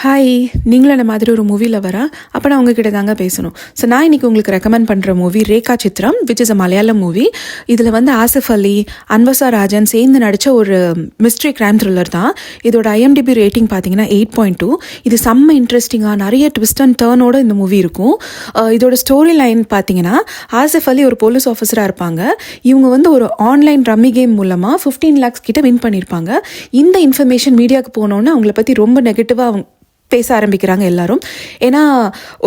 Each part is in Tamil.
ஹாய், நீங்களும் அந்த மாதிரி ஒரு மூவியில் வரா அப்போ நான் உங்ககிட்ட தாங்க பேசணும். ஸோ நான் இன்றைக்கி உங்களுக்கு ரெக்கமெண்ட் பண்ணுற movie Rekha Chithram, which is a Malayalam movie. இதில் வந்து ஆசிஃப் அலி, அன்வசா ராஜன் சேர்ந்து நடித்த ஒரு மிஸ்ட்ரி கிரைம் த்ரில்லர் தான். இதோட IMDb ரேட்டிங் பார்த்தீங்கன்னா 8.2. இது செம்ம இன்ட்ரெஸ்டிங்காக நிறைய ட்விஸ்ட் அண்ட் டர்னோட இந்த மூவி இருக்கும். இதோட ஸ்டோரி லைன் பார்த்தீங்கன்னா, ஆசிஃப் அலி ஒரு போலீஸ் ஆஃபீஸராக இருப்பாங்க. இவங்க வந்து ஒரு ஆன்லைன் ரம்மி கேம் மூலமாக 15 lakhs கிட்ட வின் பண்ணியிருப்பாங்க. இந்த இன்ஃபர்மேஷன் மீடியாவுக்கு போனோன்னே அவங்கள பற்றி ரொம்ப நெகட்டிவாக பேச ஆரம்பிக்கிறாங்க எல்லாரும். ஏன்னா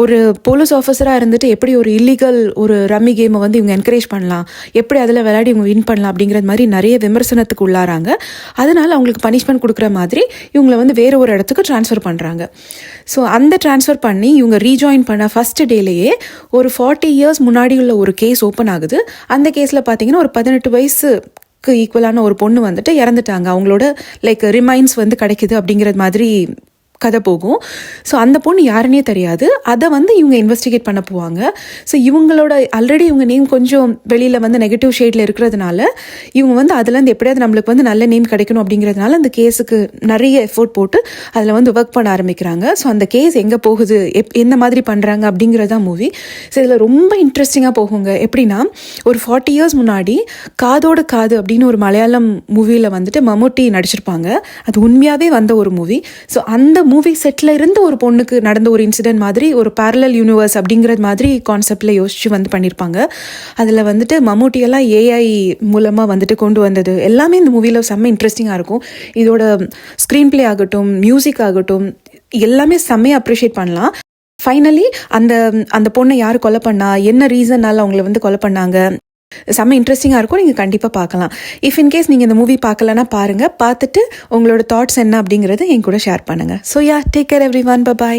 ஒரு போலீஸ் ஆஃபீஸராக இருந்துட்டு எப்படி ஒரு இல்லீகல் ஒரு ரம்மி கேமை வந்து இவங்க என்கரேஜ் பண்ணலாம், எப்படி அதில் விளையாடி இவங்க வின் பண்ணலாம் அப்படிங்கிறது மாதிரி நிறைய விமர்சனத்துக்கு உள்ளாராங்க. அதனால் அவங்களுக்கு பனிஷ்மெண்ட் கொடுக்குற மாதிரி இவங்களை வந்து வேறு ஒரு இடத்துக்கு ட்ரான்ஸ்ஃபர் பண்ணுறாங்க. ஸோ அந்த ட்ரான்ஸ்ஃபர் பண்ணி இவங்க ரீஜாயின் பண்ண ஃபஸ்ட்டு டேலேயே ஒரு 40 years முன்னாடி உள்ள ஒரு கேஸ் ஓப்பன் ஆகுது. அந்த கேஸில் பார்த்தீங்கன்னா ஒரு 18 வயசுக்கு ஈக்குவலான ஒரு பொண்ணு வந்துட்டு இறந்துட்டாங்க. அவங்களோட ரிமைன்ஸ் வந்து கிடைக்குது அப்படிங்கிறது மாதிரி கதை போகும். ஸோ அந்த பொண்ணு யாருன்னே தெரியாது. அதை வந்து இவங்க இன்வெஸ்டிகேட் பண்ண போவாங்க. ஸோ இவங்களோட ஆல்ரெடி இவங்க நேம் கொஞ்சம் வெளியில் வந்து நெகட்டிவ் ஷேடில் இருக்கிறதுனால இவங்க வந்து அதுலேருந்து எப்படியாவது நம்மளுக்கு வந்து நல்ல நேம் கிடைக்கணும் அப்படிங்கிறதுனால அந்த கேஸுக்கு நிறைய எஃபோர்ட் போட்டு அதில் வந்து ஒர்க் பண்ண ஆரம்பிக்கிறாங்க. ஸோ அந்த கேஸ் எங்கே போகுது, எந்த மாதிரி பண்ணுறாங்க அப்படிங்கிறது தான் மூவி. ஸோ இதில் ரொம்ப இன்ட்ரெஸ்டிங்காக போகுங்க. எப்படின்னா, ஒரு 40 years முன்னாடி காதோட காது அப்படின்னு ஒரு மலையாளம் மூவியில் வந்துட்டு மம்முட்டி நடிச்சிருப்பாங்க. அது உண்மையாகவே வந்த ஒரு மூவி. ஸோ அந்த மூவி செட்டில் இருந்து ஒரு பொண்ணுக்கு நடந்த ஒரு இன்சிடென்ட் மாதிரி ஒரு பேரலல் யூனிவர்ஸ் அப்படிங்கிறது மாதிரி கான்செப்டில் யோசிச்சு வந்து பண்ணியிருப்பாங்க. அதில் வந்துட்டு மம்முட்டியெல்லாம் AI மூலமாக வந்துட்டு கொண்டு வந்தது எல்லாமே இந்த மூவியில் செம்ம இன்ட்ரெஸ்டிங்காக இருக்கும். இதோட ஸ்க்ரீன் பிளே ஆகட்டும், மியூசிக் ஆகட்டும், எல்லாமே செம்மையாக அப்ரிஷியேட் பண்ணலாம். ஃபைனலி அந்த அந்த பொண்ணை யார் கொலை பண்ணா, என்ன ரீசன்னால அவங்கள வந்து கொலை பண்ணாங்க, செம்ம இன்ட்ரெஸ்டிங்காக இருக்கும். நீங்கள் கண்டிப்பாக பார்க்கலாம். இஃப் இன்கேஸ் நீங்கள் இந்த மூவி பார்க்கலன்னா பாருங்கள். பார்த்துட்டு உங்களோட தாட்ஸ் என்ன அப்படிங்கிறது என் கூட ஷேர் பண்ணுங்கள். So yeah, take care every one. By.